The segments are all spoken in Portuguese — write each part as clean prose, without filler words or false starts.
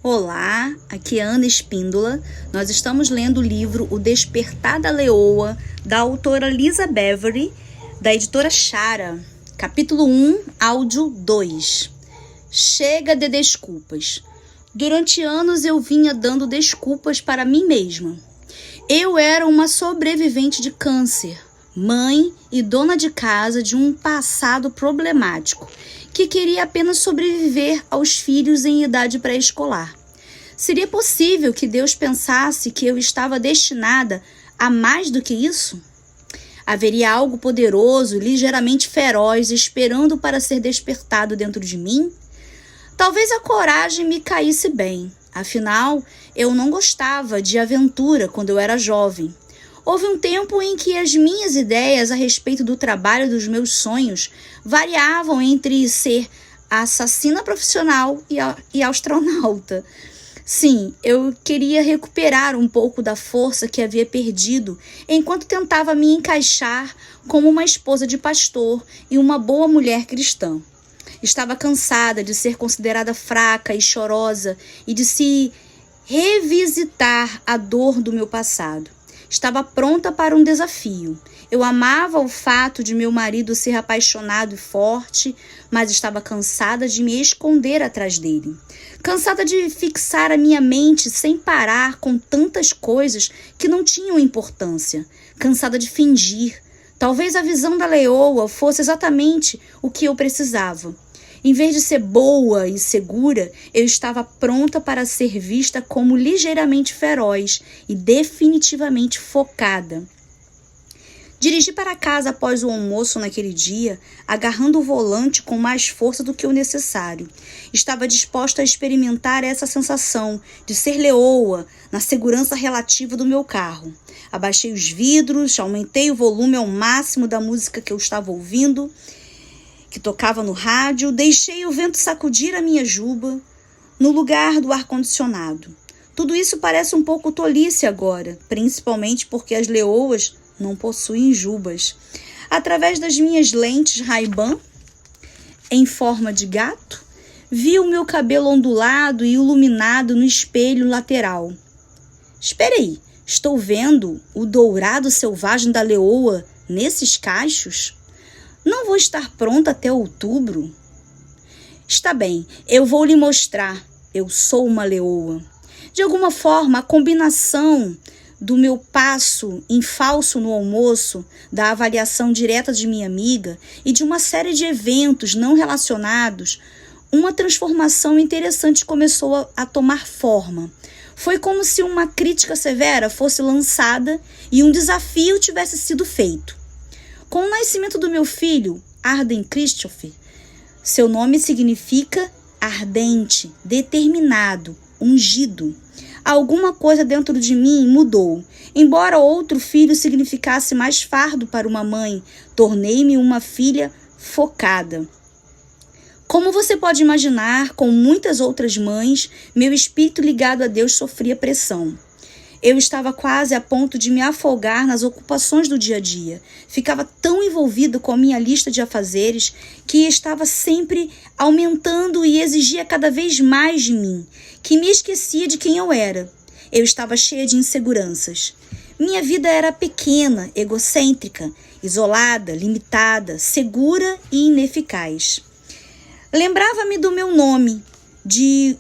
Olá, aqui é Ana Espíndola. Nós estamos lendo o livro O Despertar da Leoa, da autora Lisa Beverly, da editora Chara. Capítulo 1, áudio 2. Chega de desculpas. Durante anos eu vinha dando desculpas para mim mesma. Eu era uma sobrevivente de câncer, mãe e dona de casa de um passado problemático, que queria apenas sobreviver aos filhos em idade pré-escolar. Seria possível que Deus pensasse que eu estava destinada a mais do que isso? Haveria algo poderoso, ligeiramente feroz, esperando para ser despertado dentro de mim? Talvez a coragem me caísse bem. Afinal, eu não gostava de aventura quando eu era jovem. Houve um tempo em que as minhas ideias a respeito do trabalho dos meus sonhos variavam entre ser assassina profissional e astronauta. Sim, eu queria recuperar um pouco da força que havia perdido enquanto tentava me encaixar como uma esposa de pastor e uma boa mulher cristã. Estava cansada de ser considerada fraca e chorosa e de se revisitar a dor do meu passado. Estava pronta para um desafio. Eu amava o fato de meu marido ser apaixonado e forte, mas estava cansada de me esconder atrás dele. Cansada de fixar a minha mente sem parar com tantas coisas que não tinham importância. Cansada de fingir. Talvez a visão da leoa fosse exatamente o que eu precisava. Em vez de ser boa e segura, eu estava pronta para ser vista como ligeiramente feroz e definitivamente focada. Dirigi para casa após o almoço naquele dia, agarrando o volante com mais força do que o necessário. Estava disposta a experimentar essa sensação de ser leoa na segurança relativa do meu carro. Abaixei os vidros, aumentei o volume ao máximo da música que eu estava ouvindo, que tocava no rádio, deixei o vento sacudir a minha juba no lugar do ar-condicionado. Tudo isso parece um pouco tolice agora, principalmente porque as leoas não possuem jubas. Através das minhas lentes Ray-Ban, em forma de gato, vi o meu cabelo ondulado e iluminado no espelho lateral. Espere aí, estou vendo o dourado selvagem da leoa nesses cachos? Não vou estar pronta até outubro? Está bem, eu vou lhe mostrar. Eu sou uma leoa. De alguma forma, a combinação do meu passo em falso no almoço, da avaliação direta de minha amiga e de uma série de eventos não relacionados, uma transformação interessante começou a tomar forma. Foi como se uma crítica severa fosse lançada e um desafio tivesse sido feito. Com o nascimento do meu filho, Arden Christopher, seu nome significa ardente, determinado, ungido. Alguma coisa dentro de mim mudou. Embora outro filho significasse mais fardo para uma mãe, tornei-me uma filha focada. Como você pode imaginar, com muitas outras mães, meu espírito ligado a Deus sofria pressão. Eu estava quase a ponto de me afogar nas ocupações do dia a dia. Ficava tão envolvida com a minha lista de afazeres que estava sempre aumentando e exigia cada vez mais de mim, que me esquecia de quem eu era. Eu estava cheia de inseguranças. Minha vida era pequena, egocêntrica, isolada, limitada, segura e ineficaz. Lembrava-me do meu nome, de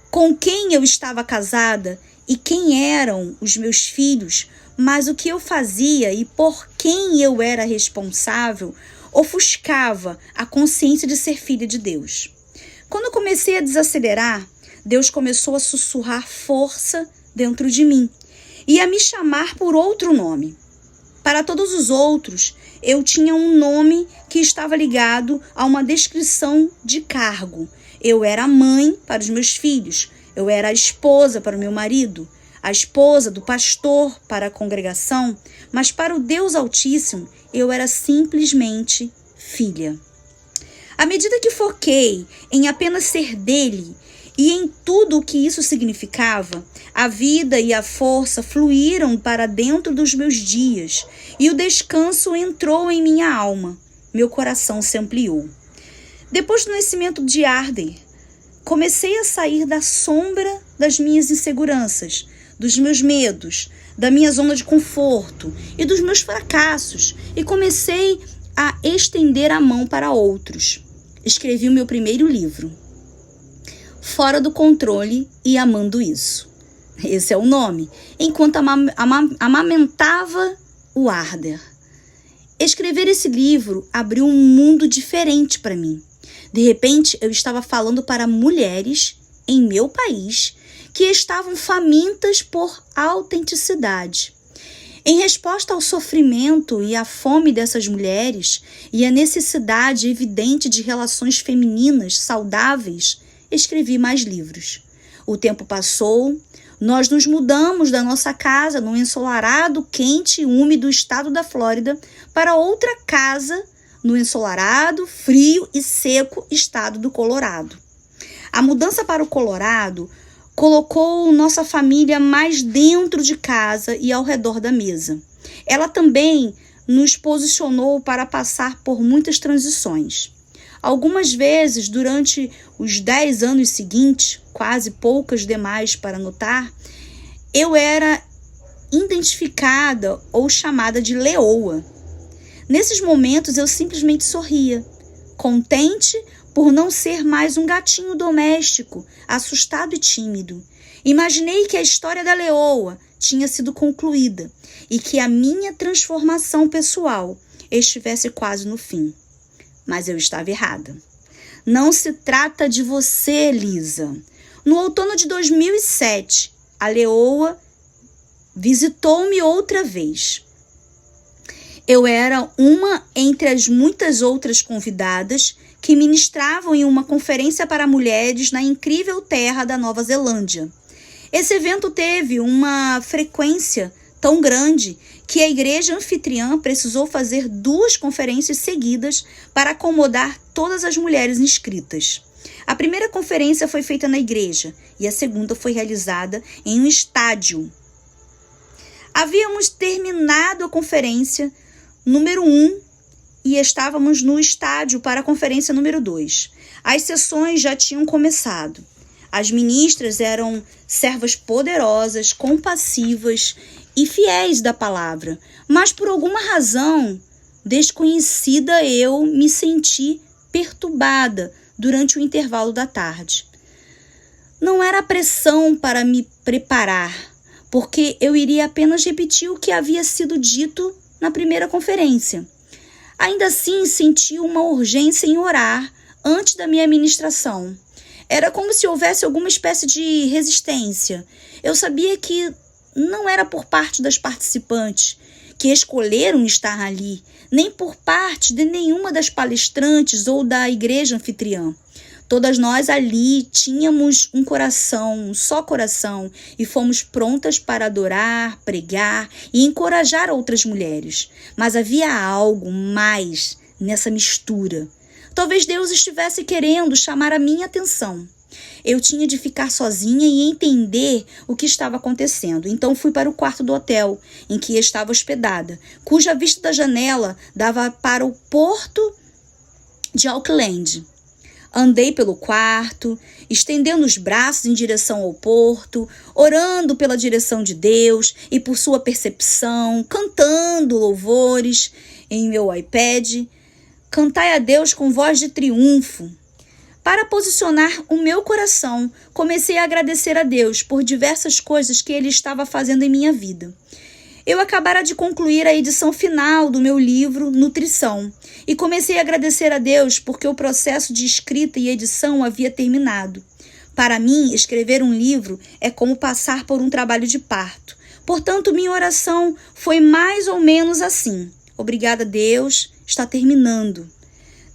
com quem eu estava casada e quem eram os meus filhos, mas o que eu fazia e por quem eu era responsável ofuscava a consciência de ser filha de Deus. Quando eu comecei a desacelerar, Deus começou a sussurrar força dentro de mim e a me chamar por outro nome. Para todos os outros, eu tinha um nome que estava ligado a uma descrição de cargo. Eu era a mãe para os meus filhos. Eu era a esposa para o meu marido, a esposa do pastor para a congregação, mas para o Deus Altíssimo eu era simplesmente filha. À medida que foquei em apenas ser dele e em tudo o que isso significava, a vida e a força fluíram para dentro dos meus dias e o descanso entrou em minha alma. Meu coração se ampliou. Depois do nascimento de Arden, comecei a sair da sombra das minhas inseguranças, dos meus medos, da minha zona de conforto e dos meus fracassos e comecei a estender a mão para outros. Escrevi o meu primeiro livro, Fora do Controle e Amando Isso. Esse é o nome, enquanto amamentava o Arder. Escrever esse livro abriu um mundo diferente para mim. De repente, eu estava falando para mulheres em meu país que estavam famintas por autenticidade. Em resposta ao sofrimento e à fome dessas mulheres e à necessidade evidente de relações femininas saudáveis, escrevi mais livros. O tempo passou, nós nos mudamos da nossa casa no ensolarado, quente e úmido estado da Flórida para outra casa no ensolarado, frio e seco estado do Colorado. A mudança para o Colorado colocou nossa família mais dentro de casa e ao redor da mesa. Ela também nos posicionou para passar por muitas transições. Algumas vezes, durante os 10 anos seguintes, quase poucas demais para notar, eu era identificada ou chamada de leoa. Nesses momentos, eu simplesmente sorria, contente por não ser mais um gatinho doméstico, assustado e tímido. Imaginei que a história da leoa tinha sido concluída e que a minha transformação pessoal estivesse quase no fim. Mas eu estava errada. Não se trata de você, Lisa. No outono de 2007, a leoa visitou-me outra vez. Eu era uma entre as muitas outras convidadas que ministravam em uma conferência para mulheres na incrível terra da Nova Zelândia. Esse evento teve uma frequência tão grande que a igreja anfitriã precisou fazer 2 conferências seguidas para acomodar todas as mulheres inscritas. A primeira conferência foi feita na igreja e a segunda foi realizada em um estádio. Havíamos terminado a conferência número 1 e estávamos no estádio para a conferência número 2. As sessões já tinham começado. As ministras eram servas poderosas, compassivas e fiéis da palavra, mas por alguma razão desconhecida eu me senti perturbada durante o intervalo da tarde. Não era pressão para me preparar, porque eu iria apenas repetir o que havia sido dito na primeira conferência. Ainda assim, senti uma urgência em orar antes da minha ministração. Era como se houvesse alguma espécie de resistência. Eu sabia que não era por parte das participantes que escolheram estar ali, nem por parte de nenhuma das palestrantes ou da igreja anfitriã. Todas nós ali tínhamos um coração, um só coração, e fomos prontas para adorar, pregar e encorajar outras mulheres. Mas havia algo mais nessa mistura. Talvez Deus estivesse querendo chamar a minha atenção. Eu tinha de ficar sozinha e entender o que estava acontecendo. Então fui para o quarto do hotel em que estava hospedada, cuja vista da janela dava para o porto de Auckland. Andei pelo quarto, estendendo os braços em direção ao porto, orando pela direção de Deus e por sua percepção, cantando louvores em meu iPad. Cantai a Deus com voz de triunfo. Para posicionar o meu coração, comecei a agradecer a Deus por diversas coisas que Ele estava fazendo em minha vida. Eu acabara de concluir a edição final do meu livro Nutrição e comecei a agradecer a Deus porque o processo de escrita e edição havia terminado. Para mim, escrever um livro é como passar por um trabalho de parto. Portanto, minha oração foi mais ou menos assim: obrigada, Deus, está terminando.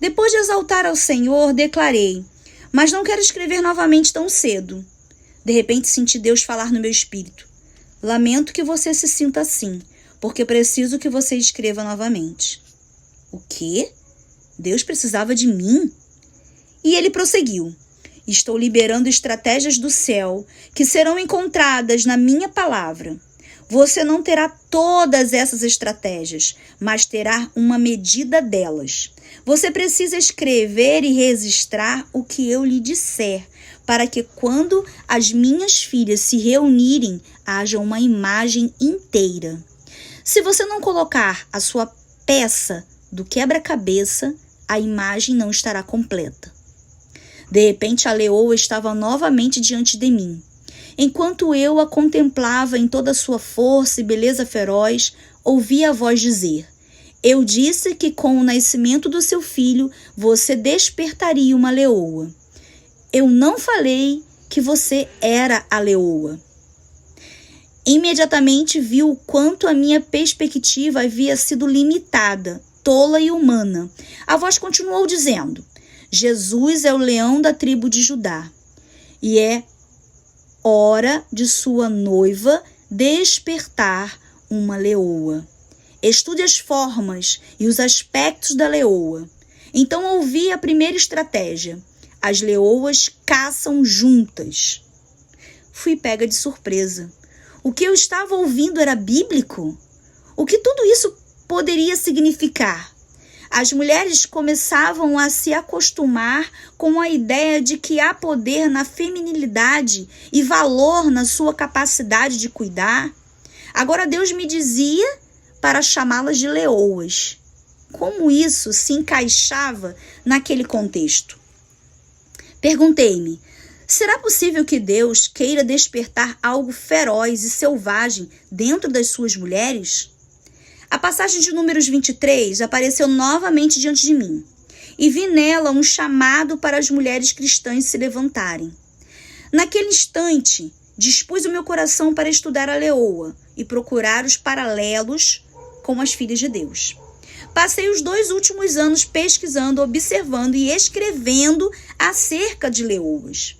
Depois de exaltar ao Senhor, declarei: mas não quero escrever novamente tão cedo. De repente, senti Deus falar no meu espírito: lamento que você se sinta assim, porque preciso que você escreva novamente. O quê? Deus precisava de mim? E ele prosseguiu: estou liberando estratégias do céu que serão encontradas na minha palavra. Você não terá todas essas estratégias, mas terá uma medida delas. Você precisa escrever e registrar o que eu lhe disser, para que quando as minhas filhas se reunirem, haja uma imagem inteira. Se você não colocar a sua peça do quebra-cabeça, a imagem não estará completa. De repente, a leoa estava novamente diante de mim. Enquanto eu a contemplava em toda a sua força e beleza feroz, ouvi a voz dizer: eu disse que com o nascimento do seu filho, você despertaria uma leoa. Eu não falei que você era a leoa. Imediatamente vi o quanto a minha perspectiva havia sido limitada, tola e humana. A voz continuou dizendo: Jesus é o leão da tribo de Judá, e é hora de sua noiva despertar uma leoa. Estude as formas e os aspectos da leoa. Então ouvi a primeira estratégia: as leoas caçam juntas. Fui pega de surpresa. O que eu estava ouvindo era bíblico? O que tudo isso poderia significar? As mulheres começavam a se acostumar com a ideia de que há poder na feminilidade e valor na sua capacidade de cuidar. Agora Deus me dizia para chamá-las de leoas. Como isso se encaixava naquele contexto? Perguntei-me: será possível que Deus queira despertar algo feroz e selvagem dentro das suas mulheres? A passagem de Números 23 apareceu novamente diante de mim, e vi nela um chamado para as mulheres cristãs se levantarem. Naquele instante, dispus o meu coração para estudar a leoa e procurar os paralelos com as filhas de Deus. Passei os 2 últimos anos pesquisando, observando e escrevendo acerca de leoas.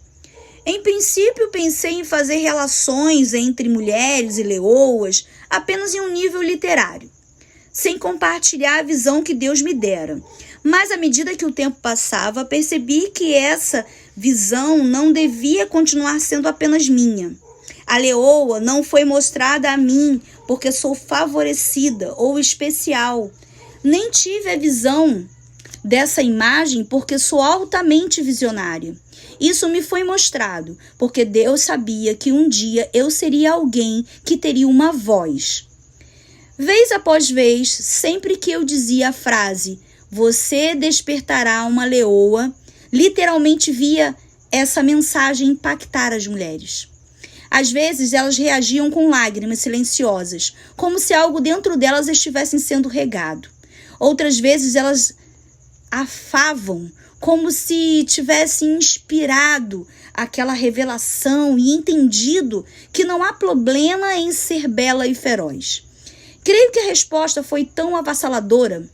Em princípio, pensei em fazer relações entre mulheres e leoas apenas em um nível literário, sem compartilhar a visão que Deus me dera. Mas à medida que o tempo passava, percebi que essa visão não devia continuar sendo apenas minha. A leoa não foi mostrada a mim porque sou favorecida ou especial. Nem tive a visão dessa imagem porque sou altamente visionária. Isso me foi mostrado porque Deus sabia que um dia eu seria alguém que teria uma voz. Vez após vez, sempre que eu dizia a frase "você despertará uma leoa", literalmente via essa mensagem impactar as mulheres. Às vezes elas reagiam com lágrimas silenciosas, como se algo dentro delas estivesse sendo regado. Outras vezes elas afavam, como se tivessem inspirado aquela revelação e entendido que não há problema em ser bela e feroz. Creio que a resposta foi tão avassaladora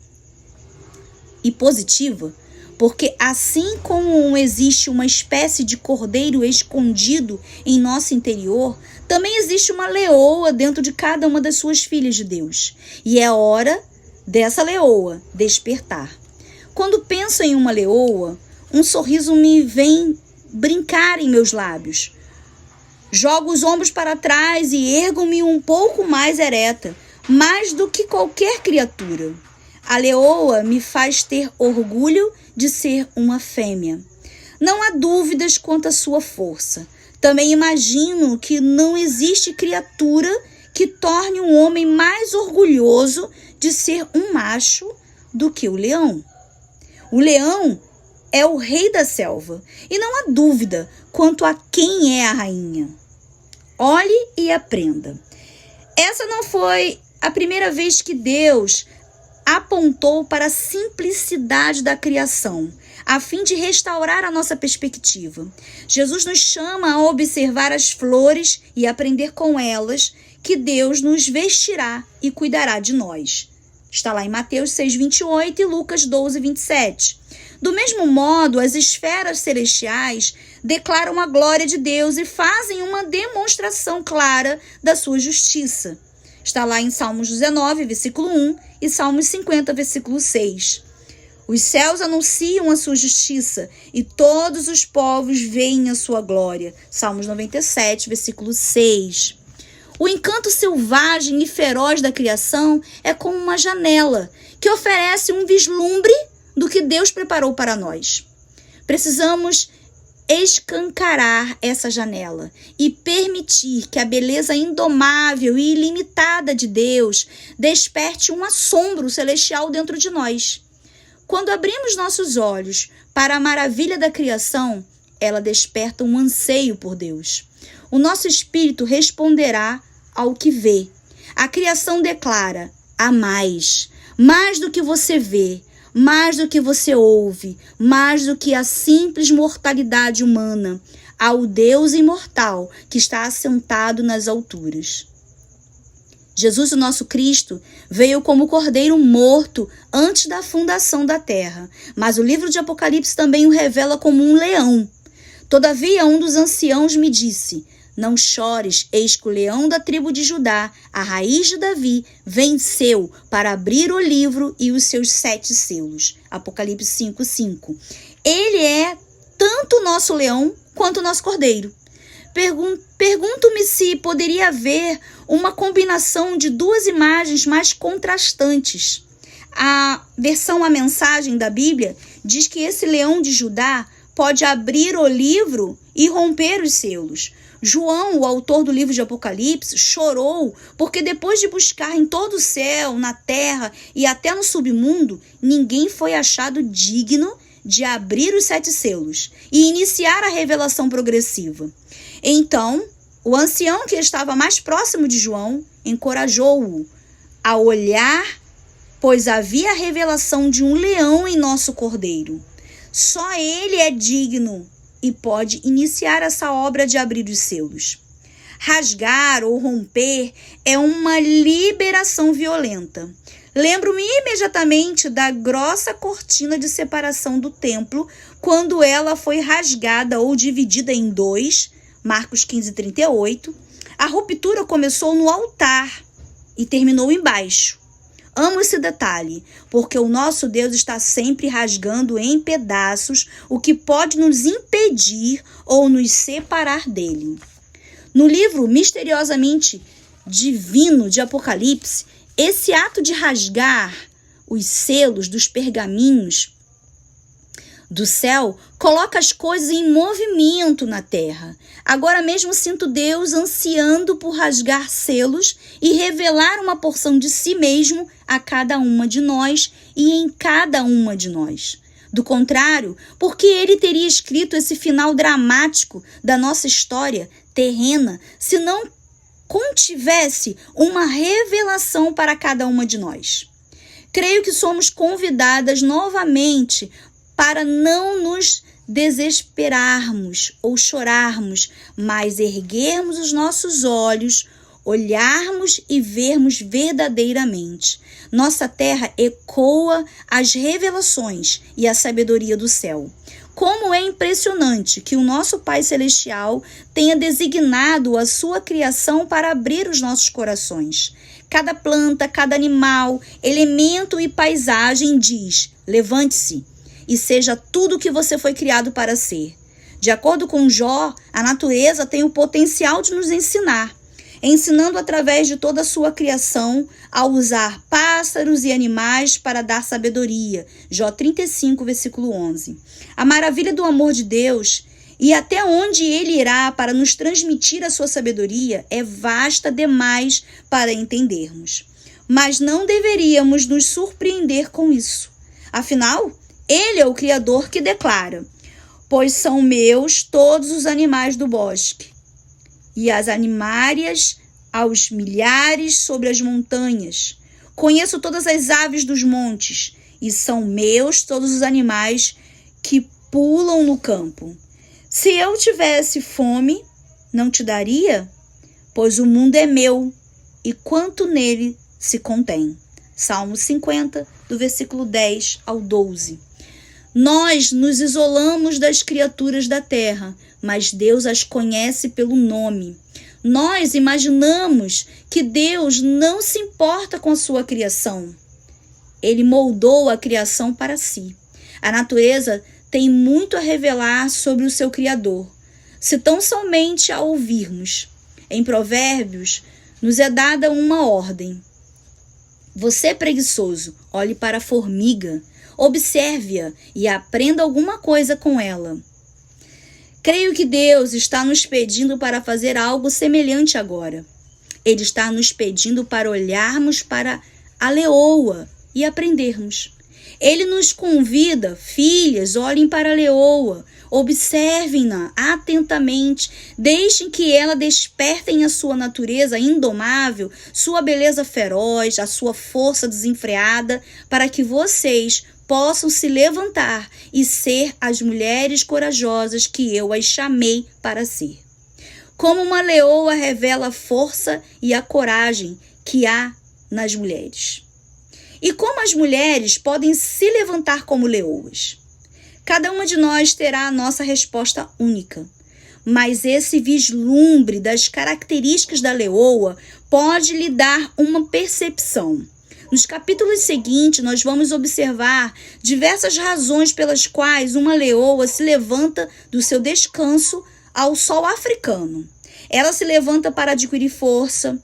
e positiva, porque assim como existe uma espécie de cordeiro escondido em nosso interior, também existe uma leoa dentro de cada uma das suas filhas de Deus. E é hora dessa leoa despertar. Quando penso em uma leoa, um sorriso me vem brincar em meus lábios. Jogo os ombros para trás e ergo-me um pouco mais ereta, mais do que qualquer criatura. A leoa me faz ter orgulho de ser uma fêmea. Não há dúvidas quanto à sua força. Também imagino que não existe criatura que torne um homem mais orgulhoso de ser um macho do que o leão. O leão é o rei da selva e não há dúvida quanto a quem é a rainha. Olhe e aprenda. Essa não foi a primeira vez que Deus apontou para a simplicidade da criação, a fim de restaurar a nossa perspectiva. Jesus nos chama a observar as flores e aprender com elas que Deus nos vestirá e cuidará de nós. Está lá em Mateus 6:28 e Lucas 12:27. Do mesmo modo, as esferas celestiais declaram a glória de Deus e fazem uma demonstração clara da sua justiça. Está lá em Salmos 19, versículo 1 e Salmos 50, versículo 6. Os céus anunciam a sua justiça e todos os povos veem a sua glória. Salmos 97, versículo 6. O encanto selvagem e feroz da criação é como uma janela que oferece um vislumbre do que Deus preparou para nós. Precisamos escancarar essa janela e permitir que a beleza indomável e ilimitada de Deus desperte um assombro celestial dentro de nós. Quando abrimos nossos olhos para a maravilha da criação, ela desperta um anseio por Deus. O nosso espírito responderá ao que vê. A criação declara: há mais do que você vê, mais do que você ouve, mais do que a simples mortalidade humana, ao Deus imortal que está assentado nas alturas. Jesus, o nosso Cristo, veio como cordeiro morto antes da fundação da terra, mas o livro de Apocalipse também o revela como um leão. Todavia, um dos anciãos me disse: não chores, eis que o leão da tribo de Judá, a raiz de Davi, venceu para abrir o livro e os seus 7 selos. Apocalipse 5:5. Ele é tanto o nosso leão quanto o nosso cordeiro. Pergunto-me se poderia haver uma combinação de duas imagens mais contrastantes. A mensagem da Bíblia diz que esse leão de Judá pode abrir o livro e romper os selos. João, o autor do livro de Apocalipse, chorou porque depois de buscar em todo o céu, na terra e até no submundo, ninguém foi achado digno de abrir os 7 selos e iniciar a revelação progressiva. Então, o ancião que estava mais próximo de João encorajou-o a olhar, pois havia a revelação de um leão em nosso cordeiro. Só ele é digno e pode iniciar essa obra de abrir os selos. Rasgar ou romper é uma liberação violenta. Lembro-me imediatamente da grossa cortina de separação do templo quando ela foi rasgada ou dividida em 2, Marcos 15:38. A ruptura começou no altar e terminou embaixo. Amo esse detalhe, porque o nosso Deus está sempre rasgando em pedaços o que pode nos impedir ou nos separar dele. No livro misteriosamente divino de Apocalipse, esse ato de rasgar os selos dos pergaminhos do céu coloca as coisas em movimento na terra. Agora mesmo sinto Deus ansiando por rasgar selos e revelar uma porção de si mesmo a cada uma de nós e em cada uma de nós. Do contrário, por que ele teria escrito esse final dramático da nossa história terrena se não contivesse uma revelação para cada uma de nós? Creio que somos convidadas novamente para não nos desesperarmos ou chorarmos, mas erguermos os nossos olhos, olharmos e vermos verdadeiramente. Nossa terra ecoa as revelações e a sabedoria do céu. Como é impressionante que o nosso Pai Celestial tenha designado a sua criação para abrir os nossos corações. Cada planta, cada animal, elemento e paisagem diz: levante-se e seja tudo o que você foi criado para ser. De acordo com Jó, a natureza tem o potencial de nos ensinar, ensinando através de toda a sua criação a usar pássaros e animais para dar sabedoria. Jó 35, versículo 11. A maravilha do amor de Deus e até onde ele irá para nos transmitir a sua sabedoria é vasta demais para entendermos. Mas não deveríamos nos surpreender com isso. Afinal, ele é o Criador que declara: pois são meus todos os animais do bosque, e as animárias aos milhares sobre as montanhas. Conheço todas as aves dos montes, e são meus todos os animais que pulam no campo. Se eu tivesse fome, não te daria? Pois o mundo é meu, e quanto nele se contém. Salmo 50, do versículo 10 ao 12. Nós nos isolamos das criaturas da terra, mas Deus as conhece pelo nome. Nós imaginamos que Deus não se importa com a sua criação. Ele moldou a criação para si. A natureza tem muito a revelar sobre o seu Criador, se tão somente a ouvirmos. Em Provérbios, nos é dada uma ordem: você, preguiçoso, olhe para a formiga, observe-a e aprenda alguma coisa com ela. Creio que Deus está nos pedindo para fazer algo semelhante agora. Ele está nos pedindo para olharmos para a leoa e aprendermos. Ele nos convida, filhas, olhem para a leoa, observem-na atentamente, deixem que ela despertem a sua natureza indomável, sua beleza feroz, a sua força desenfreada, para que vocês possam se levantar e ser as mulheres corajosas que eu as chamei para ser. Como uma leoa revela a força e a coragem que há nas mulheres. E como as mulheres podem se levantar como leoas? Cada uma de nós terá a nossa resposta única. Mas esse vislumbre das características da leoa pode lhe dar uma percepção. Nos capítulos seguintes, nós vamos observar diversas razões pelas quais uma leoa se levanta do seu descanso ao sol africano. Ela se levanta para adquirir força,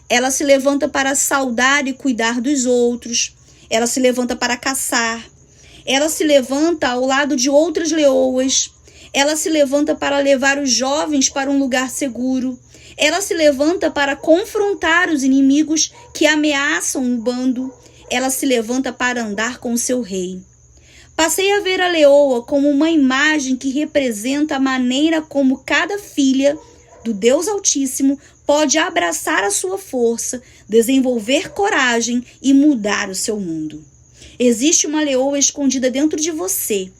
ela se levanta para saudar e cuidar dos outros, ela se levanta para caçar, ela se levanta ao lado de outras leoas, ela se levanta para levar os jovens para um lugar seguro, ela se levanta para confrontar os inimigos que ameaçam o bando, ela se levanta para andar com o seu rei. Passei a ver a leoa como uma imagem que representa a maneira como cada filha do Deus Altíssimo pode abraçar a sua força, desenvolver coragem e mudar o seu mundo. Existe uma leoa escondida dentro de você.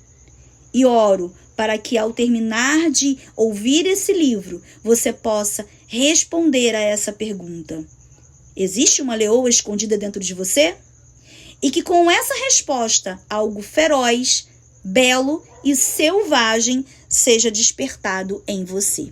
E oro para que ao terminar de ouvir esse livro, você possa responder a essa pergunta. Existe uma leoa escondida dentro de você? E que com essa resposta, algo feroz, belo e selvagem seja despertado em você.